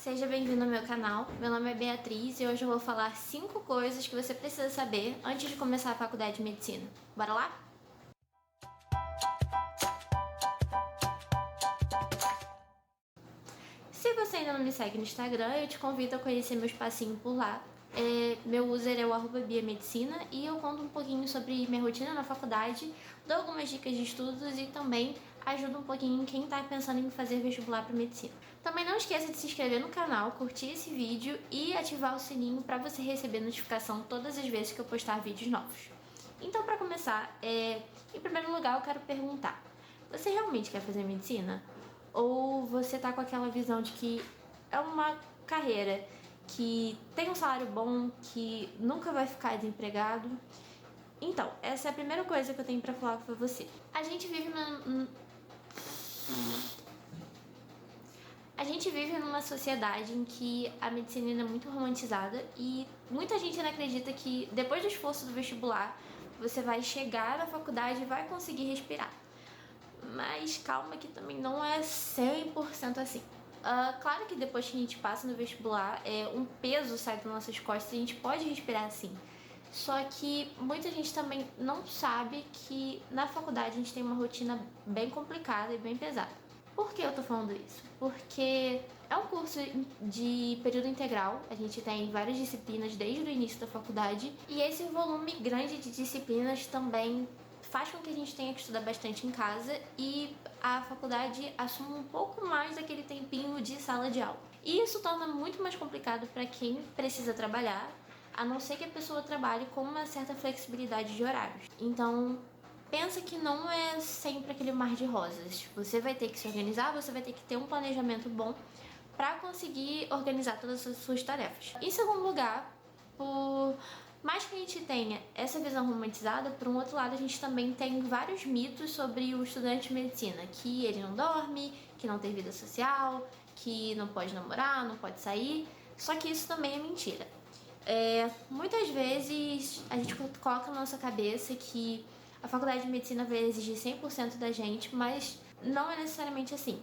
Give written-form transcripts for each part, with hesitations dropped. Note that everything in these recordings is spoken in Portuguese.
Seja bem-vindo ao meu canal. Meu nome é Beatriz e hoje eu vou falar 5 coisas que você precisa saber antes de começar a faculdade de medicina. Bora lá? Se você ainda não me segue no Instagram, eu te convido a conhecer meu espacinho por lá. Meu user é o @biamedicina e eu conto um pouquinho sobre minha rotina na faculdade, dou algumas dicas de estudos e também ajudo um pouquinho quem está pensando em fazer vestibular para medicina. Também não esqueça de se inscrever no canal, curtir esse vídeo e ativar o sininho para você receber notificação todas as vezes que eu postar vídeos novos. Então, para começar, em primeiro lugar eu quero perguntar: você realmente quer fazer medicina? Ou você tá com aquela visão de que é uma carreira que tem um salário bom, que nunca vai ficar desempregado? Então, essa é a primeira coisa que eu tenho pra falar pra você. A gente vive numa sociedade em que a medicina ainda é muito romantizada e muita gente ainda acredita que depois do esforço do vestibular você vai chegar na faculdade e vai conseguir respirar. Mas calma que também não é 100% assim. Claro que depois que a gente passa no vestibular, um peso sai das nossas costas e a gente pode respirar assim. Só que muita gente também não sabe que na faculdade a gente tem uma rotina bem complicada e bem pesada. Por que eu tô falando isso? Porque é um curso de período integral, a gente tem várias disciplinas desde o início da faculdade e esse volume grande de disciplinas também faz com que a gente tenha que estudar bastante em casa e a faculdade assuma um pouco mais daquele tempinho de sala de aula. E isso torna muito mais complicado para quem precisa trabalhar, a não ser que a pessoa trabalhe com uma certa flexibilidade de horários. Então, pensa que não é sempre aquele mar de rosas. Você vai ter que se organizar, você vai ter que ter um planejamento bom para conseguir organizar todas as suas tarefas. Em segundo lugar, por mais que a gente tenha essa visão romantizada, por um outro lado a gente também tem vários mitos sobre o estudante de medicina, que ele não dorme, que não tem vida social, que não pode namorar, não pode sair, só que isso também é mentira. Muitas vezes a gente coloca na nossa cabeça que a faculdade de medicina vai exigir 100% da gente, mas não é necessariamente assim.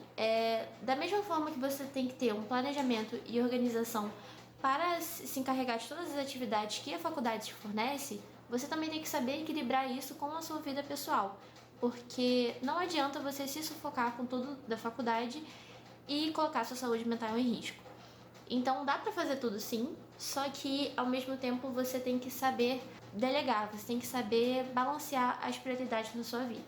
Da mesma forma que você tem que ter um planejamento e organização para se encarregar de todas as atividades que a faculdade te fornece, você também tem que saber equilibrar isso com a sua vida pessoal, porque não adianta você se sufocar com tudo da faculdade e colocar sua saúde mental em risco. Então dá pra fazer tudo sim, só que ao mesmo tempo você tem que saber delegar, você tem que saber balancear as prioridades da sua vida.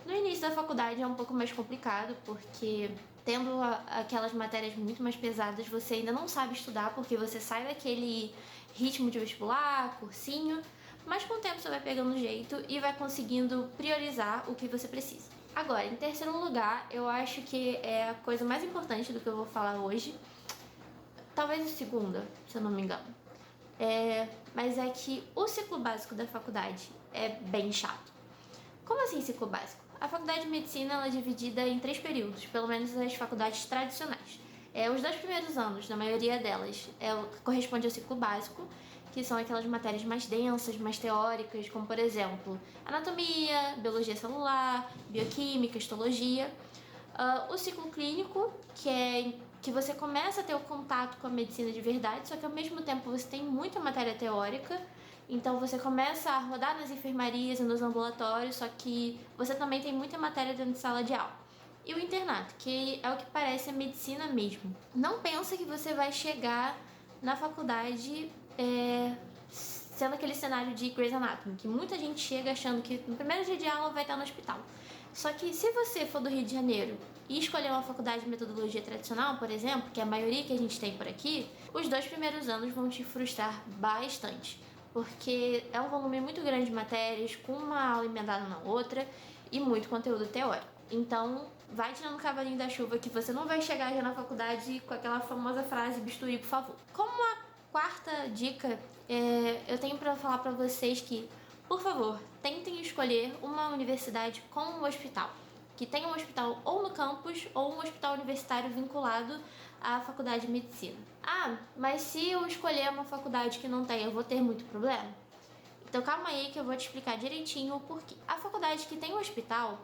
No início da faculdade é um pouco mais complicado, porque tendo aquelas matérias muito mais pesadas, você ainda não sabe estudar, porque você sai daquele ritmo de vestibular, cursinho, mas com o tempo você vai pegando jeito e vai conseguindo priorizar o que você precisa. Agora, em terceiro lugar, eu acho que é a coisa mais importante do que eu vou falar hoje, talvez a segunda, se eu não me engano. Mas é que o ciclo básico da faculdade é bem chato. Como assim ciclo básico? A faculdade de medicina ela é dividida em 3 períodos, pelo menos as faculdades tradicionais. Os 2 primeiros anos, na maioria delas, corresponde ao ciclo básico, que são aquelas matérias mais densas, mais teóricas, como por exemplo, anatomia, biologia celular, bioquímica, histologia. O ciclo clínico, que você começa a ter o contato com a medicina de verdade, só que ao mesmo tempo você tem muita matéria teórica, então você começa a rodar nas enfermarias e nos ambulatórios, só que você também tem muita matéria dentro de sala de aula. E o internato, que é o que parece a medicina mesmo. Não pensa que você vai chegar na faculdade sendo aquele cenário de Grey's Anatomy, que muita gente chega achando que no primeiro dia de aula vai estar no hospital. Só que se você for do Rio de Janeiro e escolher uma faculdade de metodologia tradicional, por exemplo, que é a maioria que a gente tem por aqui, os 2 primeiros anos vão te frustrar bastante, porque é um volume muito grande de matérias, com uma aula emendada na outra e muito conteúdo teórico. Então, vai tirando o cavalinho da chuva que você não vai chegar já na faculdade com aquela famosa frase bisturi, por favor. Como a quarta dica, eu tenho para falar para vocês que, por favor, tentem escolher uma universidade com um hospital, que tenha um hospital ou no campus ou um hospital universitário vinculado à faculdade de medicina. Mas se eu escolher uma faculdade que não tem, eu vou ter muito problema? Então calma aí que eu vou te explicar direitinho o porquê. A faculdade que tem um hospital,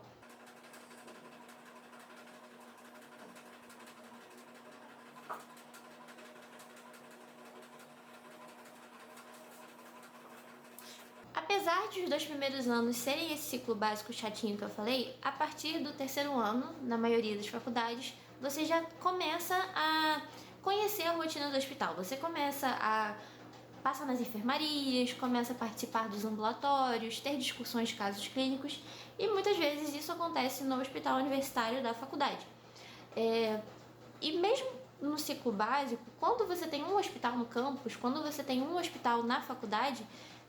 Apesar de os 2 primeiros anos serem esse ciclo básico chatinho que eu falei, a partir do terceiro ano, na maioria das faculdades, você já começa a conhecer a rotina do hospital. Você começa a passar nas enfermarias, começa a participar dos ambulatórios, ter discussões de casos clínicos, e muitas vezes isso acontece no hospital universitário da faculdade. E mesmo no ciclo básico, quando você tem um hospital no campus, quando você tem um hospital na faculdade,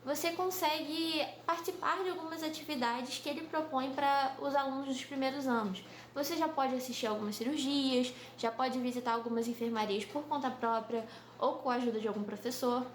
você consegue participar de algumas atividades que ele propõe para os alunos dos primeiros anos. Você já pode assistir algumas cirurgias, já pode visitar algumas enfermarias por conta própria ou com a ajuda de algum professor.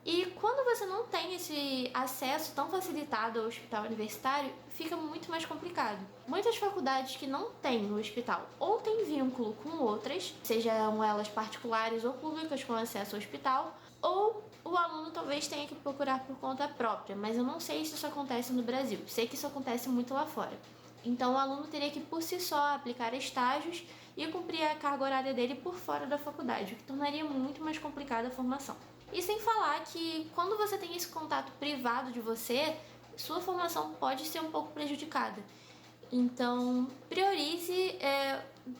E quando você não tem esse acesso tão facilitado ao hospital universitário, fica muito mais complicado. Muitas faculdades que não têm o hospital ou têm vínculo com outras, sejam elas particulares ou públicas com acesso ao hospital, ou o aluno talvez tenha que procurar por conta própria, mas eu não sei se isso acontece no Brasil. Sei que isso acontece muito lá fora. Então o aluno teria que por si só aplicar estágios e cumprir a carga horária dele por fora da faculdade, o que tornaria muito mais complicada a formação. E sem falar que quando você tem esse contato privado de você, sua formação pode ser um pouco prejudicada. Então, priorize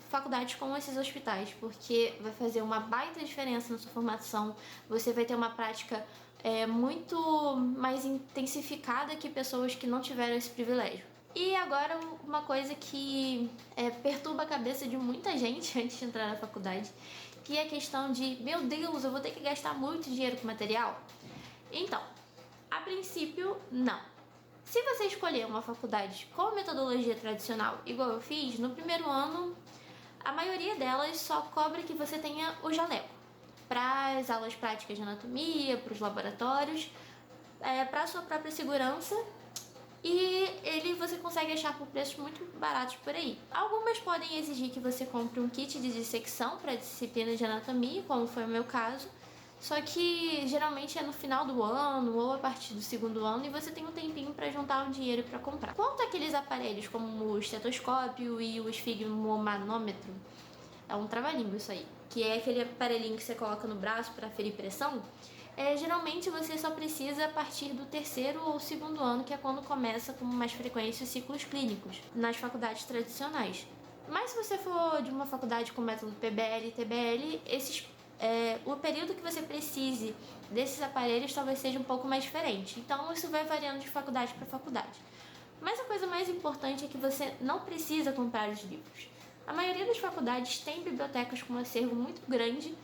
faculdades como esses hospitais, porque vai fazer uma baita diferença na sua formação. Você vai ter uma prática muito mais intensificada que pessoas que não tiveram esse privilégio. E agora uma coisa que perturba a cabeça de muita gente antes de entrar na faculdade, que é a questão de, meu Deus, eu vou ter que gastar muito dinheiro com material? Então, a princípio, não. Se você escolher uma faculdade com metodologia tradicional, igual eu fiz, no primeiro ano, a maioria delas só cobra que você tenha o jaleco para as aulas práticas de anatomia, para os laboratórios, para a sua própria segurança, e você consegue achar por preços muito baratos por aí. Algumas podem exigir que você compre um kit de dissecção para disciplina de anatomia, como foi o meu caso, só que geralmente é no final do ano ou a partir do segundo ano, e você tem um tempinho para juntar um dinheiro para comprar. Quanto àqueles aparelhos como o estetoscópio e o esfigmomanômetro, é um trava-língua isso aí, que é aquele aparelhinho que você coloca no braço para aferir pressão, geralmente você só precisa a partir do terceiro ou segundo ano, que é quando começa com mais frequência os ciclos clínicos nas faculdades tradicionais. Mas se você for de uma faculdade com método PBL e TBL, o período que você precise desses aparelhos talvez seja um pouco mais diferente. Então isso vai variando de faculdade para faculdade. Mas a coisa mais importante é que você não precisa comprar os livros. A maioria das faculdades tem bibliotecas com um acervo muito grande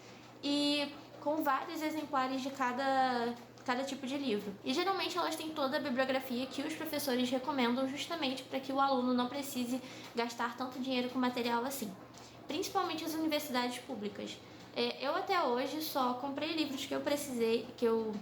e com vários exemplares de cada tipo de livro. E geralmente elas têm toda a bibliografia que os professores recomendam, justamente para que o aluno não precise gastar tanto dinheiro com material assim. Principalmente as universidades públicas. Eu até hoje só comprei livros que eu precisei, que eu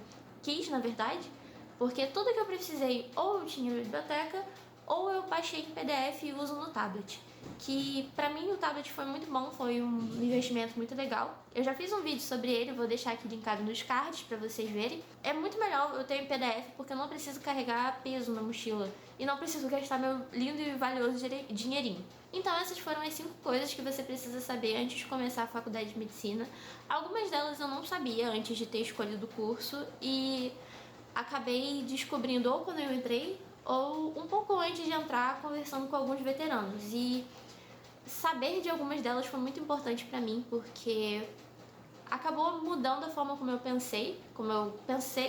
quis na verdade, porque tudo que eu precisei ou eu tinha na biblioteca ou eu baixei em PDF e uso no tablet. Que pra mim o tablet foi muito bom, foi um investimento muito legal. Eu já fiz um vídeo sobre ele, vou deixar aqui linkado nos cards pra vocês verem. É muito melhor eu ter em PDF porque eu não preciso carregar peso na mochila e não preciso gastar meu lindo e valioso dinheirinho. Então essas foram as 5 coisas que você precisa saber antes de começar a faculdade de medicina. Algumas delas eu não sabia antes de ter escolhido o curso e acabei descobrindo ou quando eu entrei ou um pouco antes de entrar, conversando com alguns veteranos. E saber de algumas delas foi muito importante pra mim, porque acabou mudando a forma como eu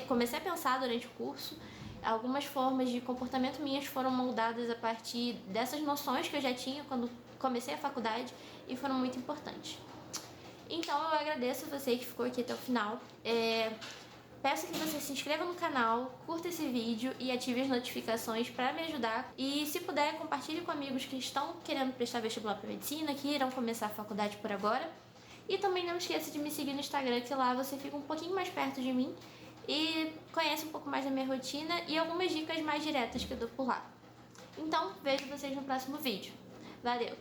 comecei a pensar durante o curso. Algumas formas de comportamento minhas foram moldadas a partir dessas noções que eu já tinha quando comecei a faculdade e foram muito importantes. Então eu agradeço a você que ficou aqui até o final. Peço que você se inscreva no canal, curta esse vídeo e ative as notificações para me ajudar. E se puder, compartilhe com amigos que estão querendo prestar vestibular para medicina, que irão começar a faculdade por agora. E também não esqueça de me seguir no Instagram, que lá você fica um pouquinho mais perto de mim e conhece um pouco mais da minha rotina e algumas dicas mais diretas que eu dou por lá. Então, vejo vocês no próximo vídeo. Valeu!